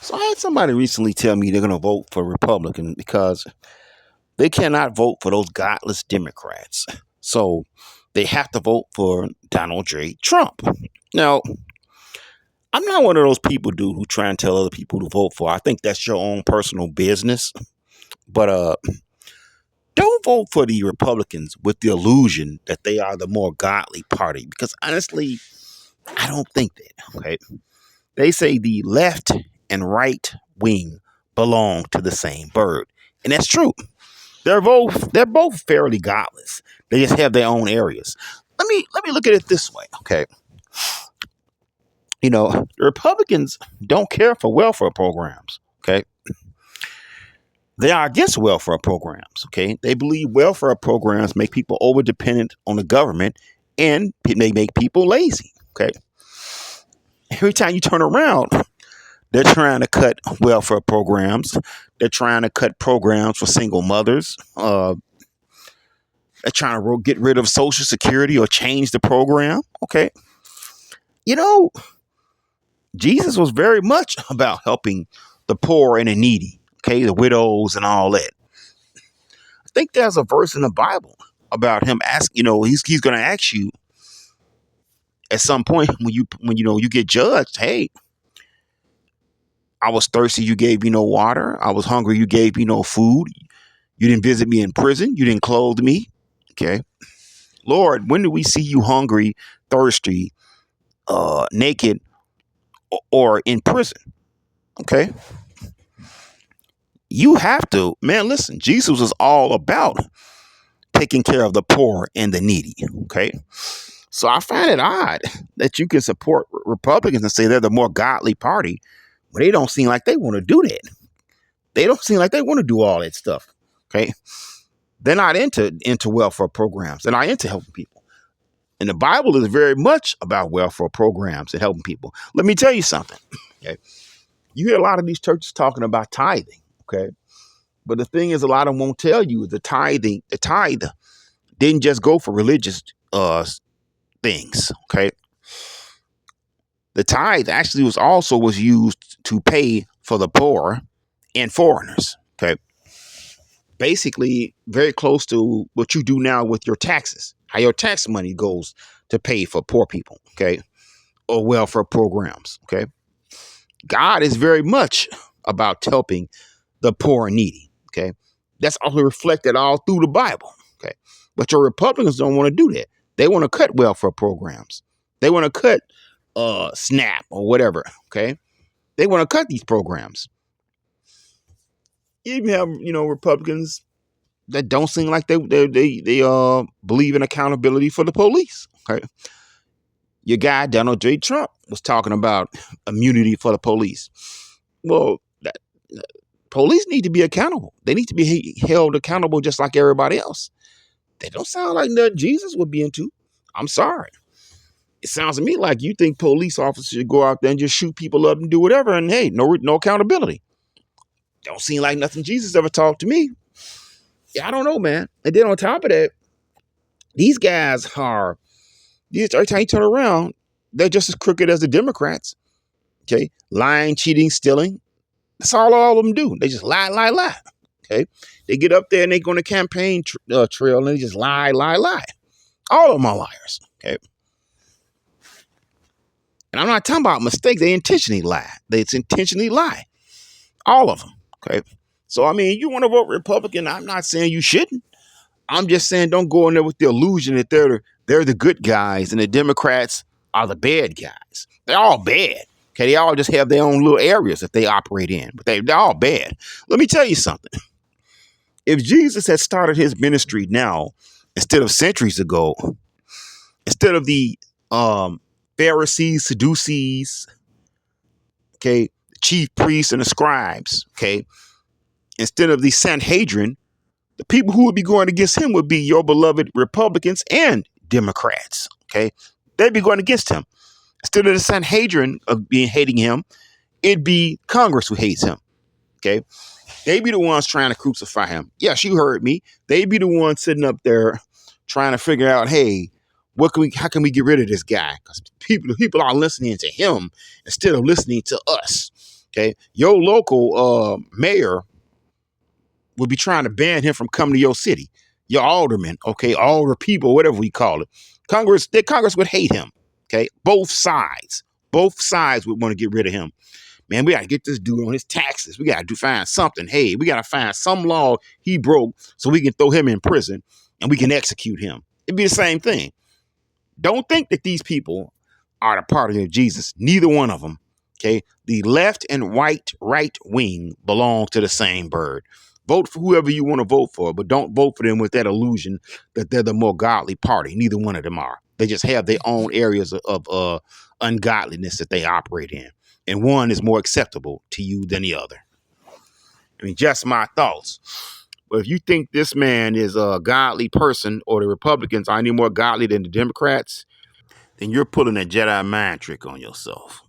So I had somebody recently tell me they're going to vote for Republican because they cannot vote for those godless Democrats. So they have to vote for Donald J. Trump. Now, I'm not one of those people, dude, who try and tell other people to vote for. I think that's your own personal business. But don't vote for the Republicans with the illusion that they are the more godly party. Because honestly, I don't think that. Okay. They say the left and right wing belong to the same bird. And that's true. They're both fairly godless. They just have their own areas. Let me look at it this way, okay? The Republicans don't care for welfare programs, okay? They are against welfare programs, okay? They believe welfare programs make people over dependent on the government and they make people lazy, okay? Every time you turn around, they're trying to cut welfare programs. They're trying to cut programs for single mothers. They're trying to get rid of Social Security or change the program. Okay. You know, Jesus was very much about helping the poor and the needy. Okay. The widows and all that. I think there's a verse in the Bible about him asking, he's going to ask you at some point when you get judged. Hey, I was thirsty. You gave me no water. I was hungry. You gave me no food. You didn't visit me in prison. You didn't clothe me. Okay. Lord, when do we see you hungry, thirsty, naked, or in prison? Okay. You have to, man, listen, Jesus was all about taking care of the poor and the needy. Okay. So I find it odd that you can support Republicans and say they're the more godly party, but they don't seem like they want to do that. They don't seem like they want to do all that stuff. Okay. They're not into welfare programs. They're not into helping people. And the Bible is very much about welfare programs and helping people. Let me tell you something. Okay. You hear a lot of these churches talking about tithing. Okay. But the thing is, a lot of them won't tell you the tithe didn't just go for religious things. Okay. The tithe actually was used to pay for the poor and foreigners. Okay. Basically, very close to what you do now with your taxes, how your tax money goes to pay for poor people. Okay. Or welfare programs. Okay. God is very much about helping the poor and needy. Okay. That's also reflected all through the Bible. Okay. But your Republicans don't want to do that. They want to cut welfare programs. They want to cut SNAP or whatever. Okay. They want to cut these programs. You even have, Republicans that don't seem like they believe in accountability for the police. Okay. Your guy, Donald J. Trump, was talking about immunity for the police. Well, police need to be accountable. They need to be held accountable just like everybody else. They don't sound like nothing Jesus would be into. I'm sorry. It sounds to me like you think police officers should go out there and just shoot people up and do whatever. And hey, no accountability. Don't seem like nothing Jesus ever talked to me. Yeah, I don't know, man. And then on top of that, these guys every time you turn around, they're just as crooked as the Democrats. Okay. Lying, cheating, stealing. That's all of them do. They just lie, lie, lie. Okay. They get up there and they go on the campaign trail and they just lie, lie, lie. All of them are liars. Okay. And I'm not talking about mistakes. They intentionally lie. They intentionally lie. All of them. Okay. So, I mean, you want to vote Republican. I'm not saying you shouldn't. I'm just saying don't go in there with the illusion that they're the good guys and the Democrats are the bad guys. They're all bad. Okay, they all just have their own little areas that they operate in, but they're all bad. Let me tell you something. If Jesus had started his ministry now instead of centuries ago, instead of the Pharisees, Sadducees, okay, the chief priests and the scribes, okay, instead of the Sanhedrin, the people who would be going against him would be your beloved Republicans and Democrats. Okay. They'd be going against him. Instead of the Sanhedrin of hating him, it'd be Congress who hates him. Okay. They'd be the ones trying to crucify him. Yes, you heard me. They'd be the ones sitting up there trying to figure out, hey, how can we get rid of this guy? Because people are listening to him instead of listening to us. Okay, your local mayor would be trying to ban him from coming to your city. Your alderman, okay, alder people, whatever we call it. Congress would hate him. Okay, both sides would want to get rid of him. Man, we got to get this dude on his taxes. We got to find something. Hey, we got to find some law he broke so we can throw him in prison and we can execute him. It'd be the same thing. Don't think that these people are the party of Jesus. Neither one of them. Okay. The left and right wing belong to the same bird. Vote for whoever you want to vote for, but don't vote for them with that illusion that they're the more godly party. Neither one of them are. They just have their own areas of ungodliness that they operate in. And one is more acceptable to you than the other. I mean, just my thoughts. But if you think this man is a godly person or the Republicans are any more godly than the Democrats, then you're pulling a Jedi mind trick on yourself.